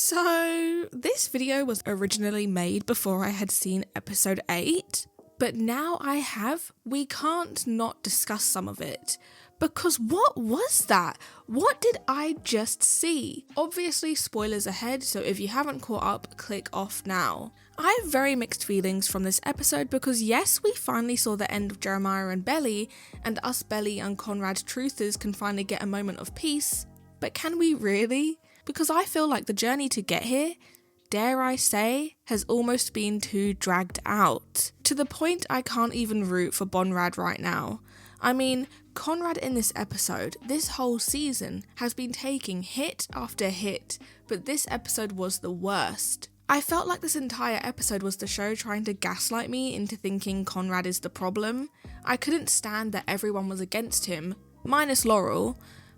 So, this video was originally made before I had seen episode 8, but now we can't not discuss some of it. Because what was that? What did I just see? Obviously, spoilers ahead, so if you haven't caught up, click off now. I have very mixed feelings from this episode because yes, we finally saw the end of Jeremiah and Belly, and us Belly and Conrad truthers can finally get a moment of peace, but can we really? Because I feel like the journey to get here, dare I say, has almost been too dragged out. To the point I can't even root for Conrad right now. I mean, Conrad in this episode, this whole season, has been taking hit after hit, but this episode was the worst. I felt like this entire episode was the show trying to gaslight me into thinking Conrad is the problem. I couldn't stand that everyone was against him, minus Laurel,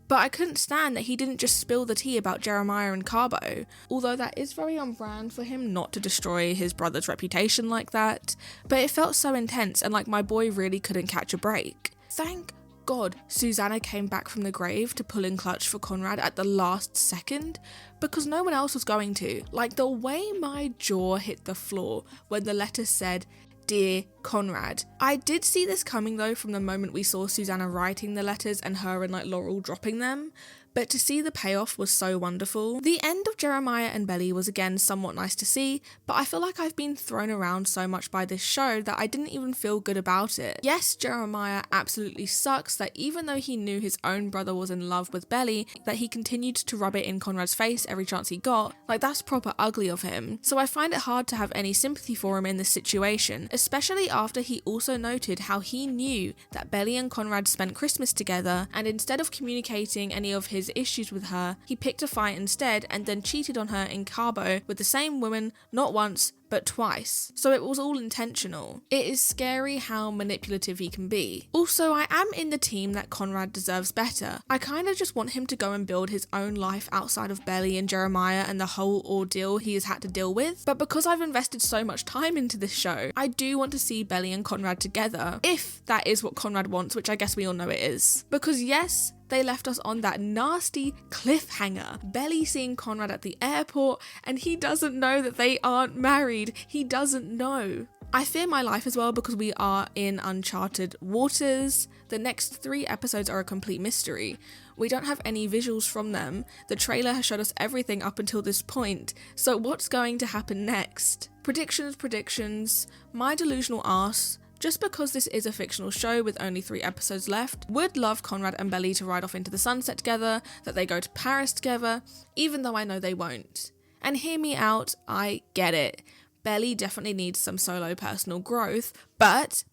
but I couldn't stand that he didn't just spill the tea about Jeremiah and Cabo, although that is very on brand for him not to destroy his brother's reputation like that, but it felt so intense and like my boy really couldn't catch a break. Thank God Susanna came back from the grave to pull in clutch for Conrad at the last second, because no one else was going to. Like the way my jaw hit the floor when the letter said, "Dear Conrad." I did see this coming though from the moment we saw Susanna writing the letters and her and Laurel dropping them, but to see the payoff was so wonderful. The end of Jeremiah and Belly was again somewhat nice to see, but I feel like I've been thrown around so much by this show that I didn't even feel good about it. Yes, Jeremiah absolutely sucks that even though he knew his own brother was in love with Belly, that he continued to rub it in Conrad's face every chance he got. Like, that's proper ugly of him. So I find it hard to have any sympathy for him in this situation, especially after he also noted how he knew that Belly and Conrad spent Christmas together, and instead of communicating any of his issues with her, he picked a fight instead and then cheated on her in Cabo with the same woman not once but twice. So it was all intentional. It is scary how manipulative he can be. Also, I am in the team that Conrad deserves better. I kind of just want him to go and build his own life outside of Belly and Jeremiah and the whole ordeal he has had to deal with. But because I've invested so much time into this show, I do want to see Belly and Conrad together, if that is what Conrad wants, which I guess we all know it is. Because yes, they left us on that nasty cliffhanger. Belly seeing Conrad at the airport and he doesn't know that they aren't married. He doesn't know. I fear my life as well because we are in uncharted waters. The next 3 episodes are a complete mystery. We don't have any visuals from them. The trailer has showed us everything up until this point. So what's going to happen next? Predictions. My delusional ass, just because this is a fictional show with only 3 episodes left, would love Conrad and Belly to ride off into the sunset together, that they go to Paris together, even though I know they won't. And hear me out, I get it. Belly definitely needs some solo personal growth, but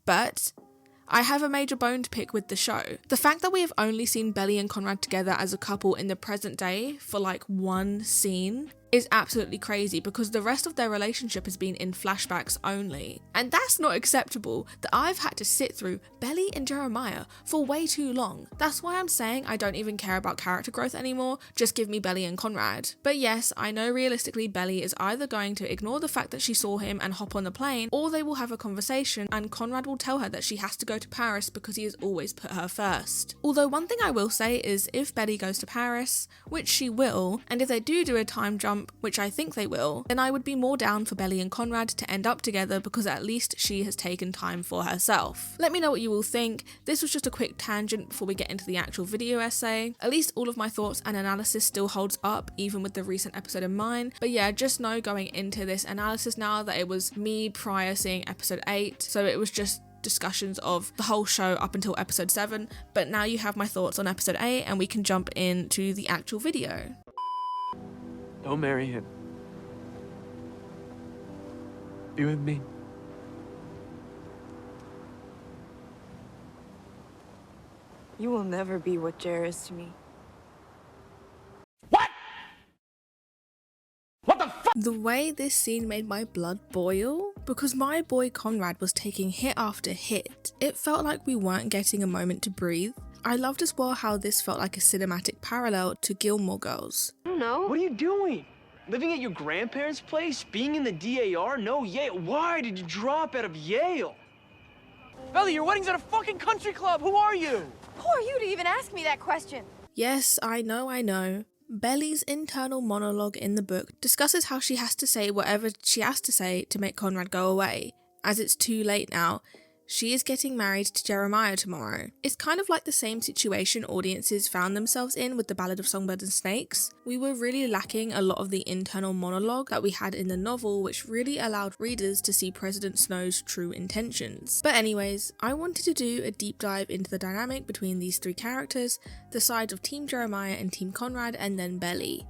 I have a major bone to pick with the show. The fact that we have only seen Belly and Conrad together as a couple in the present day for like 1 scene is absolutely crazy, because the rest of their relationship has been in flashbacks only. And that's not acceptable, that I've had to sit through Belly and Jeremiah for way too long. That's why I'm saying I don't even care about character growth anymore, just give me Belly and Conrad. But yes, I know realistically Belly is either going to ignore the fact that she saw him and hop on the plane, or they will have a conversation and Conrad will tell her that she has to go to Paris because he has always put her first. Although one thing I will say is if Belly goes to Paris, which she will, and if they do a time jump, which I think they will, then I would be more down for Belly and Conrad to end up together because at least she has taken time for herself. Let me know what you all think. This was just a quick tangent before we get into the actual video essay. At least all of my thoughts and analysis still holds up, even with the recent episode in mind. But yeah, just know going into this analysis now that it was me prior seeing episode 8, so it was just discussions of the whole show up until episode 7, but now you have my thoughts on episode 8 and we can jump into the actual video. Don't marry him. Be with me. You will never be what Jer is to me. What? What the fuck? The way this scene made my blood boil, because my boy Conrad was taking hit after hit. It felt like we weren't getting a moment to breathe. I loved as well how this felt like a cinematic parallel to Gilmore Girls. I don't know. What are you doing? Living at your grandparents' place? Being in the DAR? No, Yale. Why did you drop out of Yale? Belly, your wedding's at a fucking country club. Who are you? Who are you to even ask me that question? Yes, I know. Belly's internal monologue in the book discusses how she has to say whatever she has to say to make Conrad go away, as it's too late now. She is getting married to Jeremiah tomorrow. It's kind of like the same situation audiences found themselves in with the Ballad of Songbirds and Snakes. We were really lacking a lot of the internal monologue that we had in the novel, which really allowed readers to see President Snow's true intentions. But anyways, I wanted to do a deep dive into the dynamic between these three characters, the sides of Team Jeremiah and Team Conrad, and then Belly.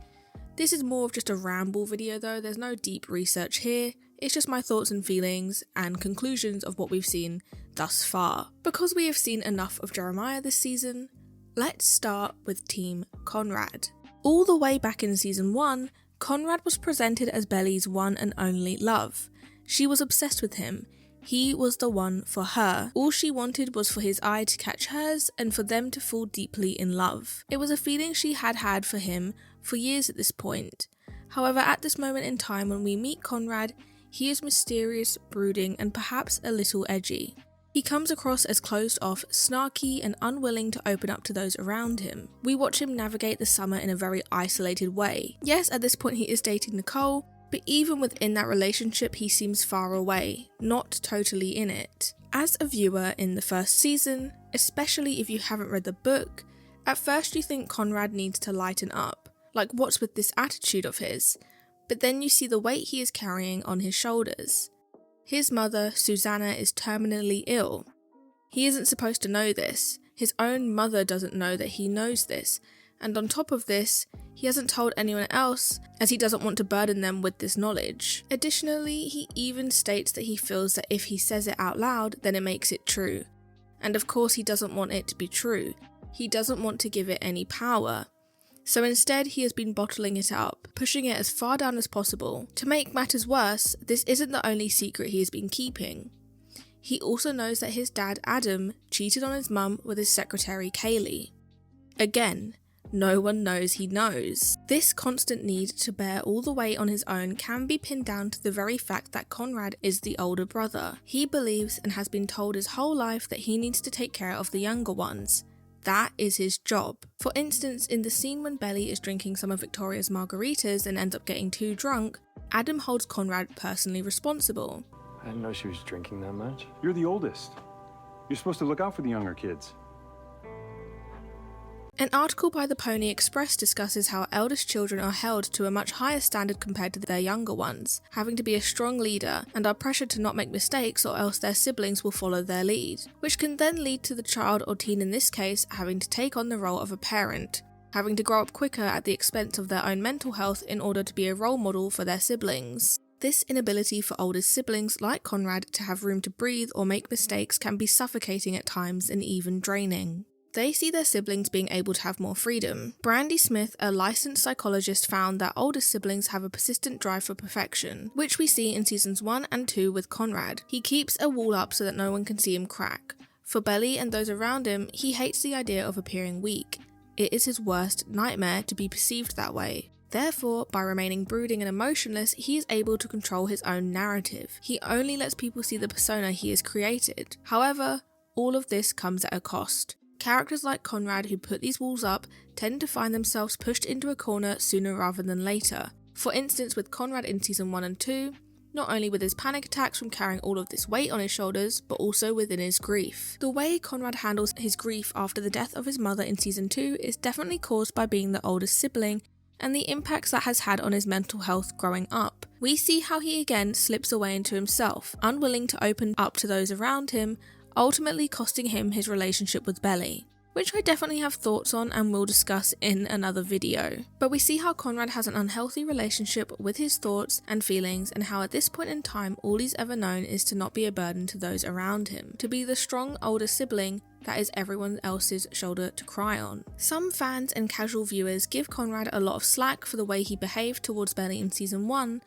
This is more of just a ramble video though, there's no deep research here. It's just my thoughts and feelings and conclusions of what we've seen thus far. Because we have seen enough of Jeremiah this season, let's start with Team Conrad. All the way back in season 1, Conrad was presented as Belly's one and only love. She was obsessed with him. He was the one for her. All she wanted was for his eye to catch hers and for them to fall deeply in love. It was a feeling she had had for him for years at this point. However, at this moment in time when we meet Conrad, he is mysterious, brooding, and perhaps a little edgy. He comes across as closed off, snarky, and unwilling to open up to those around him. We watch him navigate the summer in a very isolated way. Yes, at this point he is dating Nicole, but even within that relationship he seems far away, not totally in it. As a viewer in the first season, especially if you haven't read the book, at first you think Conrad needs to lighten up. Like, what's with this attitude of his? But then you see the weight he is carrying on his shoulders. His mother, Susanna, is terminally ill. He isn't supposed to know this. His own mother doesn't know that he knows this. And on top of this, he hasn't told anyone else as he doesn't want to burden them with this knowledge. Additionally, he even states that he feels that if he says it out loud, then it makes it true. And of course he doesn't want it to be true. He doesn't want to give it any power. So instead he has been bottling it up, pushing it as far down as possible. To make matters worse, this isn't the only secret he has been keeping. He also knows that his dad Adam cheated on his mum with his secretary Kaylee. Again, no one knows he knows. This constant need to bear all the weight on his own can be pinned down to the very fact that Conrad is the older brother. He believes and has been told his whole life that he needs to take care of the younger ones. That is his job. For instance, in the scene when Belly is drinking some of Victoria's margaritas and ends up getting too drunk, Adam holds Conrad personally responsible. I didn't know she was drinking that much. You're the oldest. You're supposed to look out for the younger kids. An article by the Pony Express discusses how eldest children are held to a much higher standard compared to their younger ones, having to be a strong leader and are pressured to not make mistakes or else their siblings will follow their lead, which can then lead to the child or teen in this case having to take on the role of a parent, having to grow up quicker at the expense of their own mental health in order to be a role model for their siblings. This inability for older siblings like Conrad to have room to breathe or make mistakes can be suffocating at times and even draining. They see their siblings being able to have more freedom. Brandy Smith, a licensed psychologist, found that older siblings have a persistent drive for perfection, which we see in seasons 1 and 2 with Conrad. He keeps a wall up so that no one can see him crack. For Belly and those around him, he hates the idea of appearing weak. It is his worst nightmare to be perceived that way. Therefore, by remaining brooding and emotionless, he is able to control his own narrative. He only lets people see the persona he has created. However, all of this comes at a cost. Characters like Conrad who put these walls up tend to find themselves pushed into a corner sooner rather than later. For instance, with Conrad in season 1 and 2, not only with his panic attacks from carrying all of this weight on his shoulders, but also within his grief. The way Conrad handles his grief after the death of his mother in season 2 is definitely caused by being the oldest sibling and the impacts that has had on his mental health growing up. We see how he again slips away into himself, unwilling to open up to those around him, ultimately costing him his relationship with Belly, which I definitely have thoughts on and will discuss in another video. But we see how Conrad has an unhealthy relationship with his thoughts and feelings, and how at this point in time all he's ever known is to not be a burden to those around him, to be the strong older sibling that is everyone else's shoulder to cry on. Some fans and casual viewers give Conrad a lot of slack for the way he behaved towards Belly in season 1,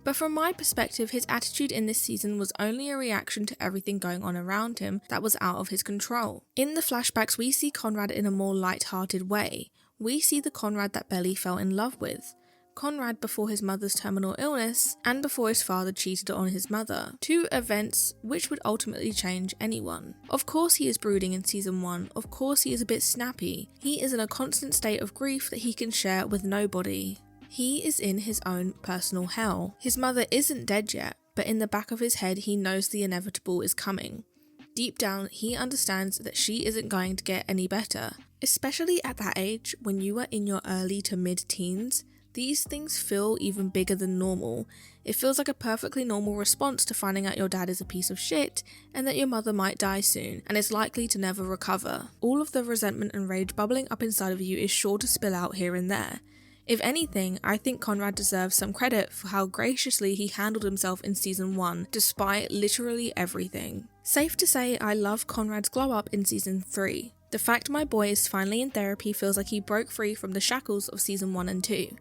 but from my perspective, his attitude in this season was only a reaction to everything going on around him that was out of his control. In the flashbacks, we see Conrad in a more light-hearted way. We see the Conrad that Belly fell in love with. Conrad before his mother's terminal illness, and before his father cheated on his mother. 2 events which would ultimately change anyone. Of course he is brooding in season 1, of course he is a bit snappy. He is in a constant state of grief that he can share with nobody. He is in his own personal hell. His mother isn't dead yet, but in the back of his head he knows the inevitable is coming. Deep down, he understands that she isn't going to get any better. Especially at that age, when you are in your early to mid-teens, these things feel even bigger than normal. It feels like a perfectly normal response to finding out your dad is a piece of shit and that your mother might die soon and is likely to never recover. All of the resentment and rage bubbling up inside of you is sure to spill out here and there. If anything, I think Conrad deserves some credit for how graciously he handled himself in season 1, despite literally everything. Safe to say, I love Conrad's glow up in season 3. The fact my boy is finally in therapy feels like he broke free from the shackles of season 1 and 2.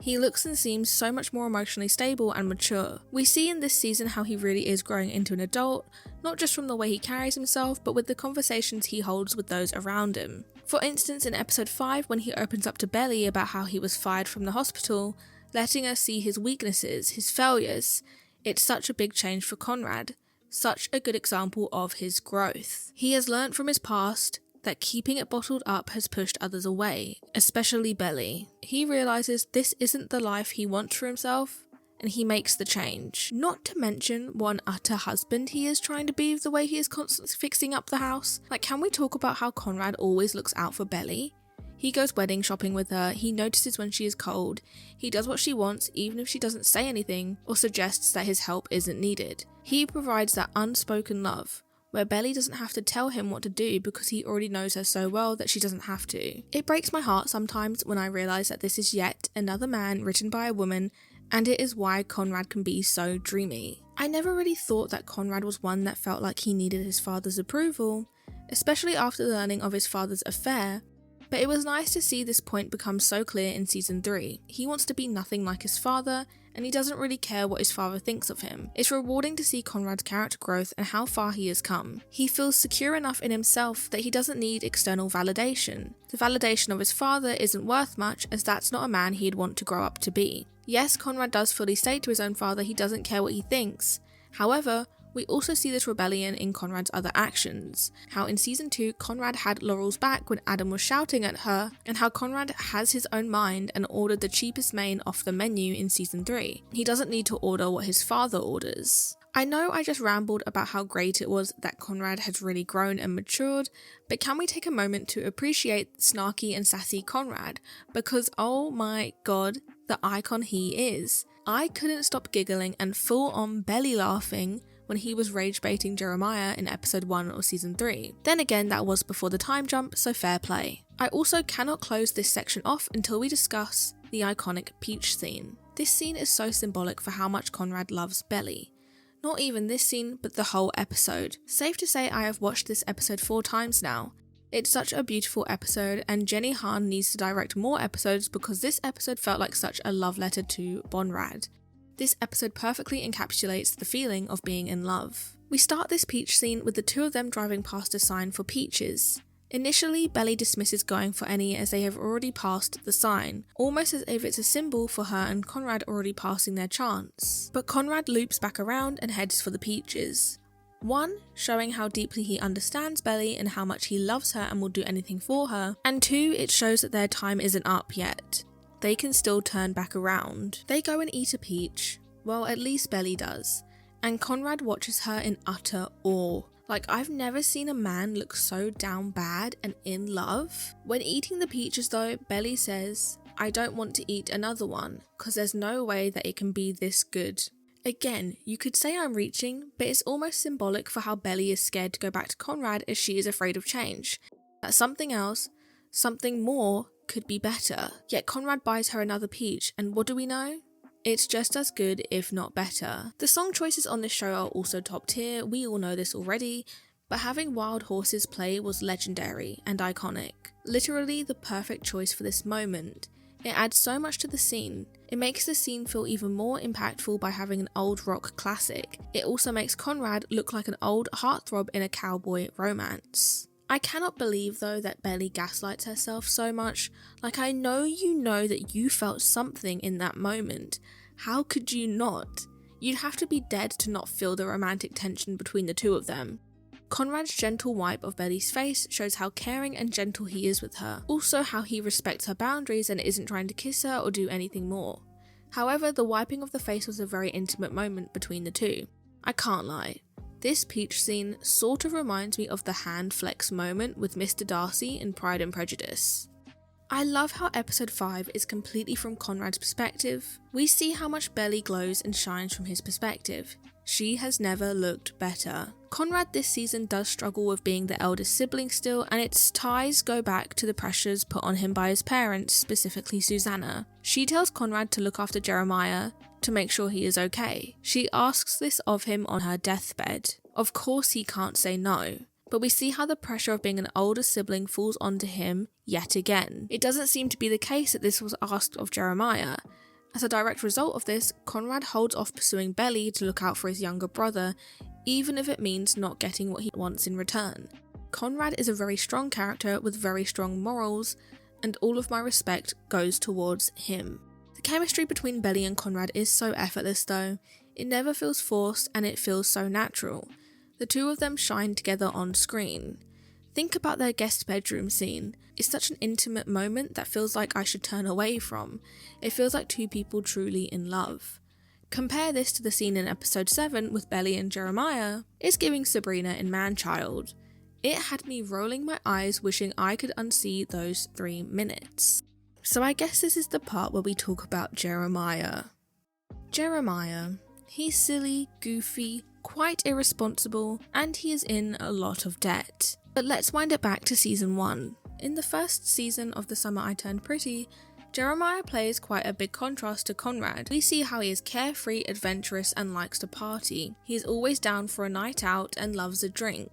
He looks and seems so much more emotionally stable and mature. We see in this season how he really is growing into an adult, not just from the way he carries himself, but with the conversations he holds with those around him. For instance, in episode 5, when he opens up to Belly about how he was fired from the hospital, letting us see his weaknesses, his failures, it's such a big change for Conrad. Such a good example of his growth. He has learnt from his past that keeping it bottled up has pushed others away, especially Belly. He realises this isn't the life he wants for himself, and he makes the change. Not to mention what an utter husband he is trying to be with the way he is constantly fixing up the house. Like, can we talk about how Conrad always looks out for Belly? He goes wedding shopping with her, he notices when she is cold, he does what she wants even if she doesn't say anything or suggests that his help isn't needed. He provides that unspoken love, where Belly doesn't have to tell him what to do because he already knows her so well that she doesn't have to. It breaks my heart sometimes when I realise that this is yet another man written by a woman, and it is why Conrad can be so dreamy. I never really thought that Conrad was one that felt like he needed his father's approval, especially after learning of his father's affair, but it was nice to see this point become so clear in season 3. He wants to be nothing like his father, and he doesn't really care what his father thinks of him. It's rewarding to see Conrad's character growth and how far he has come. He feels secure enough in himself that he doesn't need external validation. The validation of his father isn't worth much, as that's not a man he'd want to grow up to be. Yes, Conrad does fully state to his own father he doesn't care what he thinks. However, we also see this rebellion in Conrad's other actions. How in season 2, Conrad had Laurel's back when Adam was shouting at her, and how Conrad has his own mind and ordered the cheapest main off the menu in season 3. He doesn't need to order what his father orders. I know I just rambled about how great it was that Conrad has really grown and matured, but can we take a moment to appreciate snarky and sassy Conrad? Because oh my god, the icon he is. I couldn't stop giggling and full on belly laughing when he was rage baiting Jeremiah in episode 1 or season 3. Then again, that was before the time jump, so fair play. I also cannot close this section off until we discuss the iconic Peach scene. This scene is so symbolic for how much Conrad loves Belly. Not even this scene, but the whole episode. Safe to say I have watched this episode 4 times now. It's such a beautiful episode, and Jenny Han needs to direct more episodes because this episode felt like such a love letter to Conrad. This episode perfectly encapsulates the feeling of being in love. We start this Peach scene with the two of them driving past a sign for peaches. Initially, Belly dismisses going for any as they have already passed the sign, almost as if it's a symbol for her and Conrad already passing their chance. But Conrad loops back around and heads for the peaches. 1, showing how deeply he understands Belly and how much he loves her and will do anything for her, and 2, it shows that their time isn't up yet. They can still turn back around. They go and eat a peach, well at least Belly does, and Conrad watches her in utter awe. Like, I've never seen a man look so down bad and in love. When eating the peaches though, Belly says, "I don't want to eat another one, cause there's no way that it can be this good." Again, you could say I'm reaching, but it's almost symbolic for how Belly is scared to go back to Conrad as she is afraid of change. That something else, something more, could be better. Yet Conrad buys her another peach, and what do we know? It's just as good, if not better. The song choices on this show are also top tier, we all know this already, but having Wild Horses play was legendary and iconic. Literally the perfect choice for this moment. It adds so much to the scene. It makes the scene feel even more impactful by having an old rock classic. It also makes Conrad look like an old heartthrob in a cowboy romance. I cannot believe though that Belly gaslights herself so much. Like, I know you know that you felt something in that moment. How could you not? You'd have to be dead to not feel the romantic tension between the two of them. Conrad's gentle wipe of Belly's face shows how caring and gentle he is with her. Also how he respects her boundaries and isn't trying to kiss her or do anything more. However, the wiping of the face was a very intimate moment between the two. I can't lie. This peach scene sort of reminds me of the hand flex moment with Mr. Darcy in Pride and Prejudice. I love how episode 5 is completely from Conrad's perspective. We see how much Belly glows and shines from his perspective. She has never looked better. Conrad this season does struggle with being the eldest sibling still, and its ties go back to the pressures put on him by his parents, specifically Susanna. She tells Conrad to look after Jeremiah, to make sure he is okay. She asks this of him on her deathbed. Of course he can't say no. But we see how the pressure of being an older sibling falls onto him yet again. It doesn't seem to be the case that this was asked of Jeremiah. As a direct result of this, Conrad holds off pursuing Belly to look out for his younger brother, even if it means not getting what he wants in return. Conrad is a very strong character with very strong morals, and all of my respect goes towards him. The chemistry between Belly and Conrad is so effortless though. It never feels forced and it feels so natural. The two of them shine together on screen. Think about their guest bedroom scene. It's such an intimate moment that feels like I should turn away from. It feels like two people truly in love. Compare this to the scene in episode 7 with Belly and Jeremiah. It's giving Sabrina in Man-Child. It had me rolling my eyes wishing I could unsee those 3 minutes. So I guess this is the part where we talk about Jeremiah. Jeremiah. He's silly, goofy, quite irresponsible, and he is in a lot of debt. But let's wind it back to season 1. In the first season of The Summer I Turned Pretty, Jeremiah plays quite a big contrast to Conrad. We see how he is carefree, adventurous, and likes to party. He is always down for a night out and loves a drink.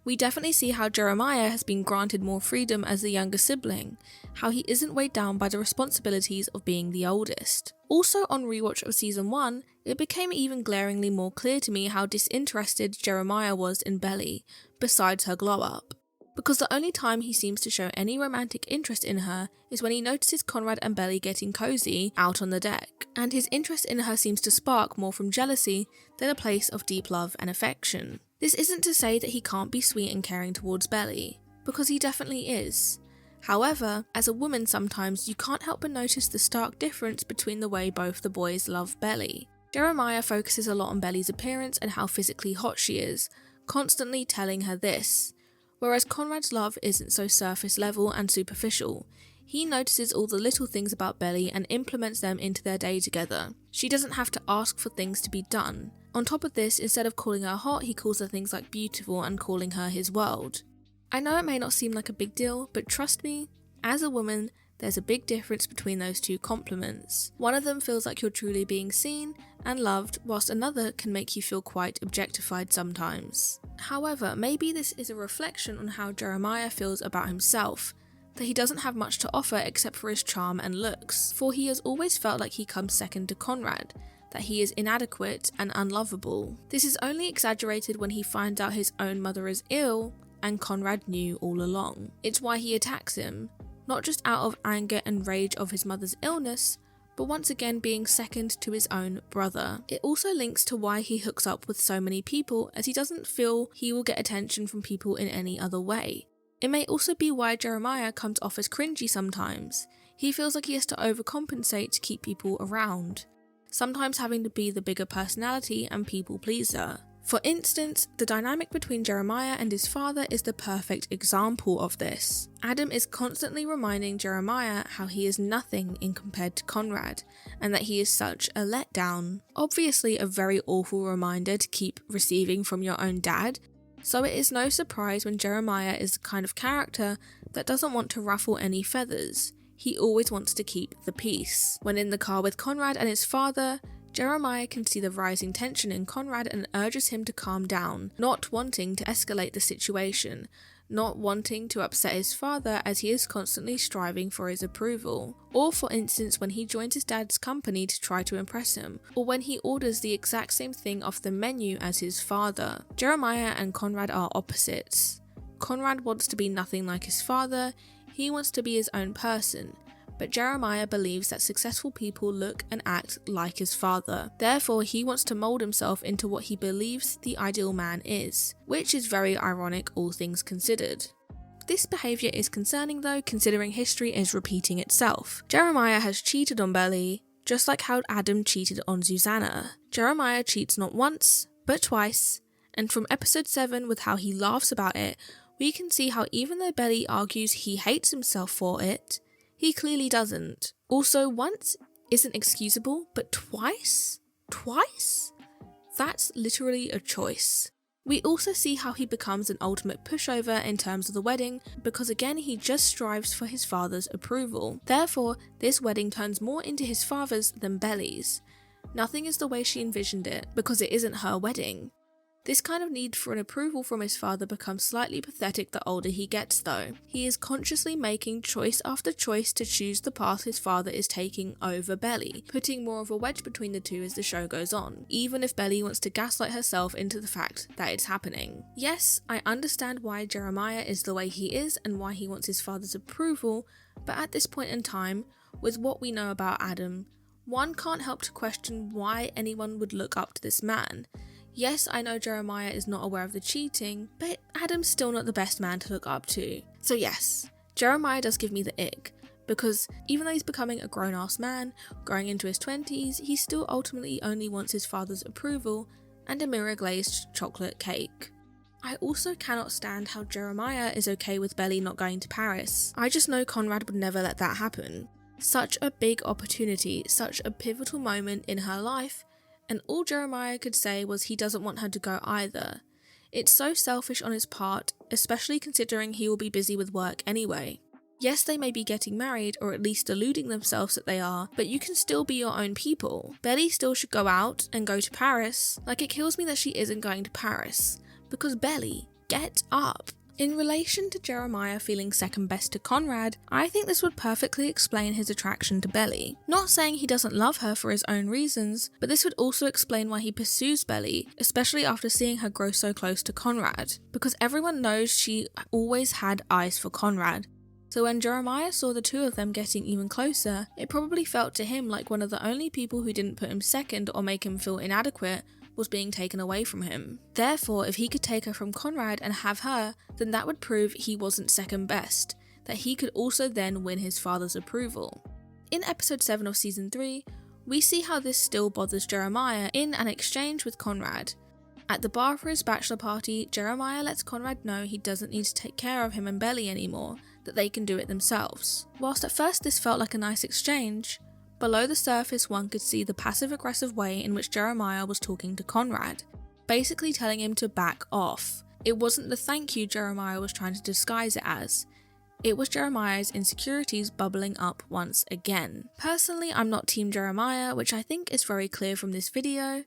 We definitely see how Jeremiah has been granted more freedom as the younger sibling, how he isn't weighed down by the responsibilities of being the oldest. Also on rewatch of season 1, it became even glaringly more clear to me how disinterested Jeremiah was in Belly, besides her glow up. Because the only time he seems to show any romantic interest in her is when he notices Conrad and Belly getting cozy out on the deck, and his interest in her seems to spark more from jealousy than a place of deep love and affection. This isn't to say that he can't be sweet and caring towards Belly, because he definitely is. However, as a woman sometimes you can't help but notice the stark difference between the way both the boys love Belly. Jeremiah focuses a lot on Belly's appearance and how physically hot she is, constantly telling her this. Whereas Conrad's love isn't so surface level and superficial. He notices all the little things about Belly and implements them into their day together. She doesn't have to ask for things to be done. On top of this, instead of calling her hot, he calls her things like beautiful and calling her his world. I know it may not seem like a big deal, but trust me, as a woman, there's a big difference between those two compliments. One of them feels like you're truly being seen and loved, whilst another can make you feel quite objectified sometimes. However, maybe this is a reflection on how Jeremiah feels about himself, that he doesn't have much to offer except for his charm and looks, for he has always felt like he comes second to Conrad, that he is inadequate and unlovable. This is only exaggerated when he finds out his own mother is ill, and Conrad knew all along. It's why he attacks him, not just out of anger and rage of his mother's illness, but once again being second to his own brother. It also links to why he hooks up with so many people, as he doesn't feel he will get attention from people in any other way. It may also be why Jeremiah comes off as cringy sometimes. He feels like he has to overcompensate to keep people around, sometimes having to be the bigger personality and people pleaser. For instance, the dynamic between Jeremiah and his father is the perfect example of this. Adam is constantly reminding Jeremiah how he is nothing in compared to Conrad, and that he is such a letdown. Obviously a very awful reminder to keep receiving from your own dad, so it is no surprise when Jeremiah is the kind of character that doesn't want to ruffle any feathers. He always wants to keep the peace. When in the car with Conrad and his father, Jeremiah can see the rising tension in Conrad and urges him to calm down, not wanting to escalate the situation, not wanting to upset his father as he is constantly striving for his approval. Or for instance when he joins his dad's company to try to impress him, or when he orders the exact same thing off the menu as his father. Jeremiah and Conrad are opposites. Conrad wants to be nothing like his father, he wants to be his own person, but Jeremiah believes that successful people look and act like his father. Therefore, he wants to mold himself into what he believes the ideal man is, which is very ironic all things considered. This behaviour is concerning though, considering history is repeating itself. Jeremiah has cheated on Belly, just like how Adam cheated on Susanna. Jeremiah cheats not once, but twice, and from episode 7 with how he laughs about it, we can see how even though Belly argues he hates himself for it, he clearly doesn't. Also, once isn't excusable, but twice? Twice? That's literally a choice. We also see how he becomes an ultimate pushover in terms of the wedding, because again he just strives for his father's approval. Therefore, this wedding turns more into his father's than Belly's. Nothing is the way she envisioned it, because it isn't her wedding. This kind of need for an approval from his father becomes slightly pathetic the older he gets though. He is consciously making choice after choice to choose the path his father is taking over Belly, putting more of a wedge between the two as the show goes on, even if Belly wants to gaslight herself into the fact that it's happening. Yes, I understand why Jeremiah is the way he is and why he wants his father's approval, but at this point in time, with what we know about Adam, one can't help to question why anyone would look up to this man. Yes, I know Jeremiah is not aware of the cheating, but Adam's still not the best man to look up to. So yes, Jeremiah does give me the ick, because even though he's becoming a grown-ass man, growing into his 20s, he still ultimately only wants his father's approval and a mirror-glazed chocolate cake. I also cannot stand how Jeremiah is okay with Belly not going to Paris. I just know Conrad would never let that happen. Such a big opportunity, such a pivotal moment in her life, and all Jeremiah could say was he doesn't want her to go either. It's so selfish on his part, especially considering he will be busy with work anyway. Yes, they may be getting married, or at least deluding themselves that they are, but you can still be your own people. Belly still should go out and go to Paris. Like, it kills me that she isn't going to Paris. Because Belly, get up. In relation to Jeremiah feeling second best to Conrad, I think this would perfectly explain his attraction to Belly. Not saying he doesn't love her for his own reasons, but this would also explain why he pursues Belly, especially after seeing her grow so close to Conrad. Because everyone knows she always had eyes for Conrad. So when Jeremiah saw the two of them getting even closer, it probably felt to him like one of the only people who didn't put him second or make him feel inadequate was being taken away from him. Therefore, if he could take her from Conrad and have her, then that would prove he wasn't second best, that he could also then win his father's approval. In episode 7 of season 3, we see how this still bothers Jeremiah in an exchange with Conrad. At the bar for his bachelor party, Jeremiah lets Conrad know he doesn't need to take care of him and Belly anymore, that they can do it themselves. Whilst at first this felt like a nice exchange, below the surface one could see the passive-aggressive way in which Jeremiah was talking to Conrad, basically telling him to back off. It wasn't the thank you Jeremiah was trying to disguise it as. It was Jeremiah's insecurities bubbling up once again. Personally, I'm not Team Jeremiah, which I think is very clear from this video.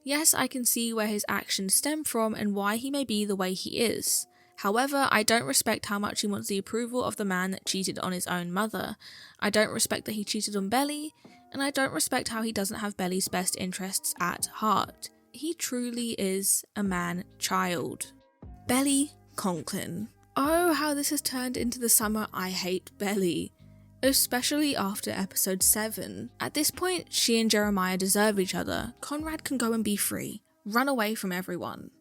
Yes, I can see where his actions stem from and why he may be the way he is. However, I don't respect how much he wants the approval of the man that cheated on his own mother. I don't respect that he cheated on Belly, and I don't respect how he doesn't have Belly's best interests at heart. He truly is a man-child. Belly Conklin. Oh, how this has turned into the summer I hate Belly. Especially after episode 7. At this point, she and Jeremiah deserve each other. Conrad can go and be free. Run away from everyone.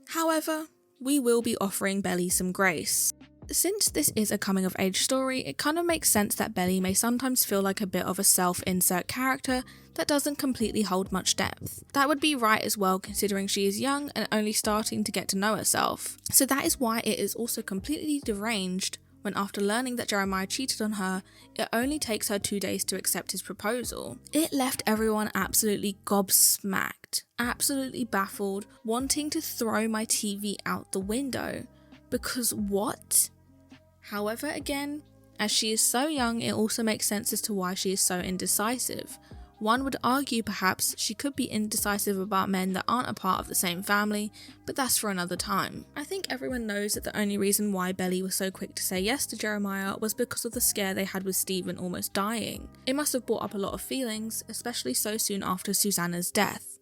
However, we will be offering Belly some grace. Since this is a coming-of-age story, it kind of makes sense that Belly may sometimes feel like a bit of a self-insert character that doesn't completely hold much depth. That would be right as well, considering she is young and only starting to get to know herself. So that is why it is also completely deranged when, after learning that Jeremiah cheated on her, it only takes her 2 days to accept his proposal. It left everyone absolutely gobsmacked, absolutely baffled, wanting to throw my TV out the window. Because what? However, again, as she is so young, it also makes sense as to why she is so indecisive. One would argue perhaps she could be indecisive about men that aren't a part of the same family, but that's for another time. I think everyone knows that the only reason why Belly was so quick to say yes to Jeremiah was because of the scare they had with Stephen almost dying. It must have brought up a lot of feelings, especially so soon after Susanna's death.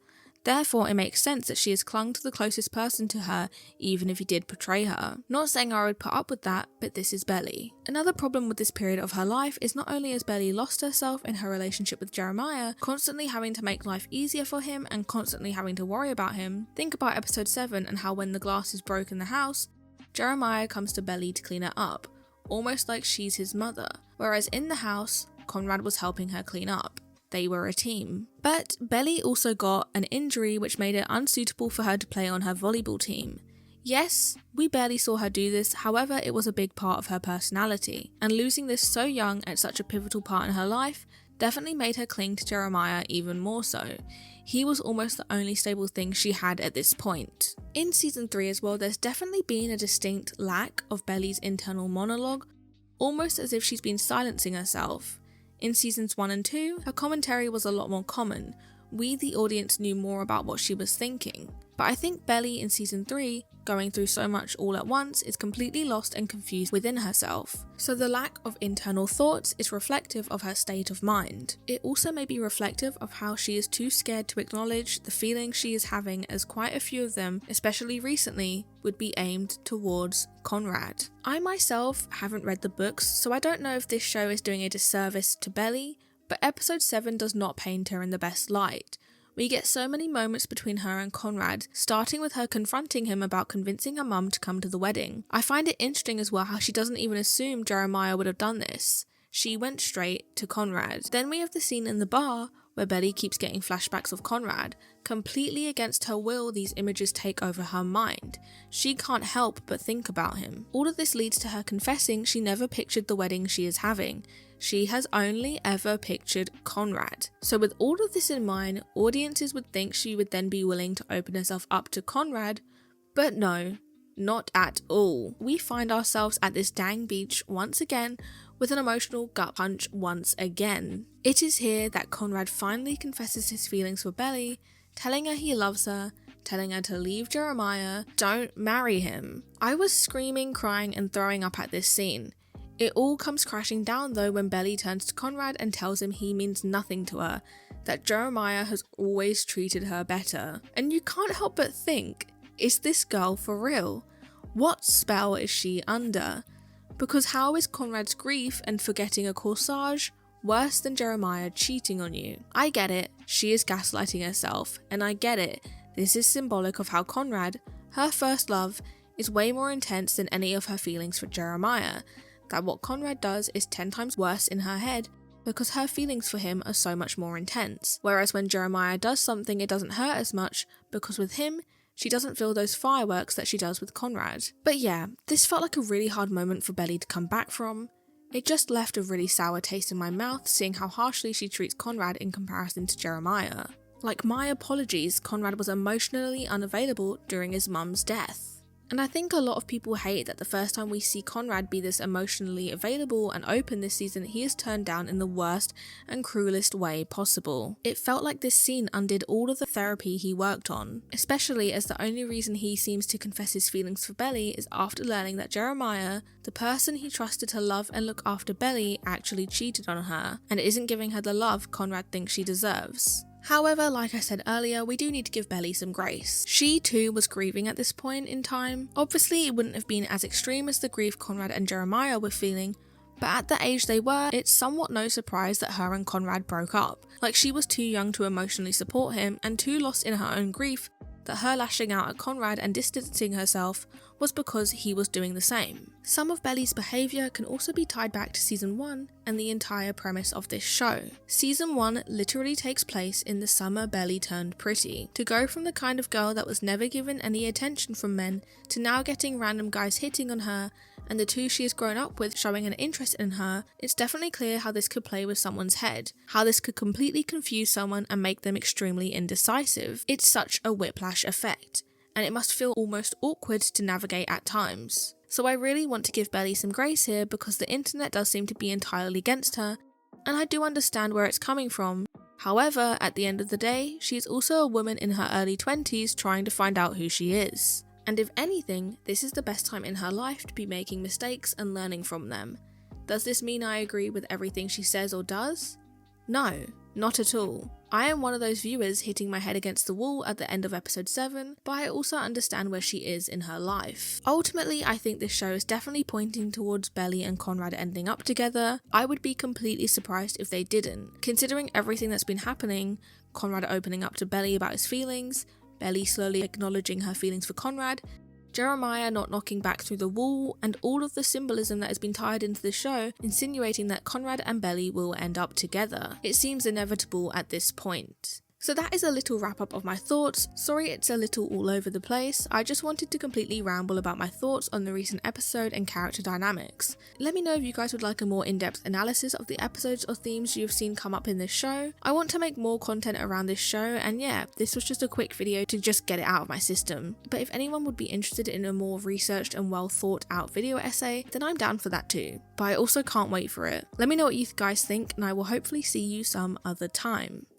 Therefore, it makes sense that she has clung to the closest person to her, even if he did betray her. Not saying I would put up with that, but this is Belly. Another problem with this period of her life is not only has Belly lost herself in her relationship with Jeremiah, constantly having to make life easier for him and constantly having to worry about him. Think about episode 7 and how when the glass is broke in the house, Jeremiah comes to Belly to clean it up, almost like she's his mother, whereas in the house, Conrad was helping her clean up. They were a team. But Belly also got an injury which made it unsuitable for her to play on her volleyball team. Yes, we barely saw her do this, however it was a big part of her personality, and losing this so young at such a pivotal part in her life definitely made her cling to Jeremiah even more so. He was almost the only stable thing she had at this point. In season 3 as well, there's definitely been a distinct lack of Belly's internal monologue, almost as if she's been silencing herself. In seasons 1 and 2, her commentary was a lot more common. We, the audience, knew more about what she was thinking. But I think Belly in season 3, going through so much all at once, is completely lost and confused within herself. So the lack of internal thoughts is reflective of her state of mind. It also may be reflective of how she is too scared to acknowledge the feelings she is having, as quite a few of them, especially recently, would be aimed towards Conrad. I myself haven't read the books, so I don't know if this show is doing a disservice to Belly, but episode 7 does not paint her in the best light. We get so many moments between her and Conrad, starting with her confronting him about convincing her mum to come to the wedding. I find it interesting as well how she doesn't even assume Jeremiah would have done this. She went straight to Conrad. Then we have the scene in the bar where Belly keeps getting flashbacks of Conrad. Completely against her will, these images take over her mind. She can't help but think about him. All of this leads to her confessing she never pictured the wedding she is having. She has only ever pictured Conrad. So with all of this in mind, audiences would think she would then be willing to open herself up to Conrad, but no, not at all. We find ourselves at this dang beach once again with an emotional gut punch once again. It is here that Conrad finally confesses his feelings for Belly, telling her he loves her, telling her to leave Jeremiah, don't marry him. I was screaming, crying and throwing up at this scene. It all comes crashing down though when Belly turns to Conrad and tells him he means nothing to her, that Jeremiah has always treated her better. And you can't help but think, is this girl for real? What spell is she under? Because how is Conrad's grief and forgetting a corsage worse than Jeremiah cheating on you? I get it, she is gaslighting herself, and I get it, this is symbolic of how Conrad, her first love, is way more intense than any of her feelings for Jeremiah. That what Conrad does is 10 times worse in her head because her feelings for him are so much more intense. Whereas when Jeremiah does something, it doesn't hurt as much because with him, she doesn't feel those fireworks that she does with Conrad. But yeah, this felt like a really hard moment for Belly to come back from. It just left a really sour taste in my mouth seeing how harshly she treats Conrad in comparison to Jeremiah. Like, my apologies, Conrad was emotionally unavailable during his mum's death. And I think a lot of people hate that the first time we see Conrad be this emotionally available and open this season, he is turned down in the worst and cruelest way possible. It felt like this scene undid all of the therapy he worked on, especially as the only reason he seems to confess his feelings for Belly is after learning that Jeremiah, the person he trusted to love and look after Belly, actually cheated on her, and isn't giving her the love Conrad thinks she deserves. However, like I said earlier, we do need to give Belly some grace. She too was grieving at this point in time. Obviously, it wouldn't have been as extreme as the grief Conrad and Jeremiah were feeling, but at the age they were, it's somewhat no surprise that her and Conrad broke up. Like, she was too young to emotionally support him and too lost in her own grief that her lashing out at Conrad and distancing herself was because he was doing the same. Some of Belly's behaviour can also be tied back to season 1 and the entire premise of this show. Season 1 literally takes place in the summer Belly turned pretty. To go from the kind of girl that was never given any attention from men to now getting random guys hitting on her and the two she has grown up with showing an interest in her, it's definitely clear how this could play with someone's head, how this could completely confuse someone and make them extremely indecisive. It's such a whiplash effect, and it must feel almost awkward to navigate at times. So I really want to give Belly some grace here because the internet does seem to be entirely against her, and I do understand where it's coming from. However, at the end of the day, she is also a woman in her early 20s trying to find out who she is. And if anything, this is the best time in her life to be making mistakes and learning from them. Does this mean I agree with everything she says or does? No, not at all. I am one of those viewers hitting my head against the wall at the end of episode 7, but I also understand where she is in her life. Ultimately, I think this show is definitely pointing towards Belly and Conrad ending up together. I would be completely surprised if they didn't. Considering everything that's been happening, Conrad opening up to Belly about his feelings, Belly slowly acknowledging her feelings for Conrad, Jeremiah not knocking back through the wall, and all of the symbolism that has been tied into the show, insinuating that Conrad and Belly will end up together. It seems inevitable at this point. So that is a little wrap up of my thoughts. Sorry it's a little all over the place. I just wanted to completely ramble about my thoughts on the recent episode and character dynamics. Let me know if you guys would like a more in-depth analysis of the episodes or themes you've seen come up in this show. I want to make more content around this show, and yeah, this was just a quick video to just get it out of my system. But if anyone would be interested in a more researched and well thought out video essay, then I'm down for that too. But I also can't wait for it. Let me know what you guys think, and I will hopefully see you some other time.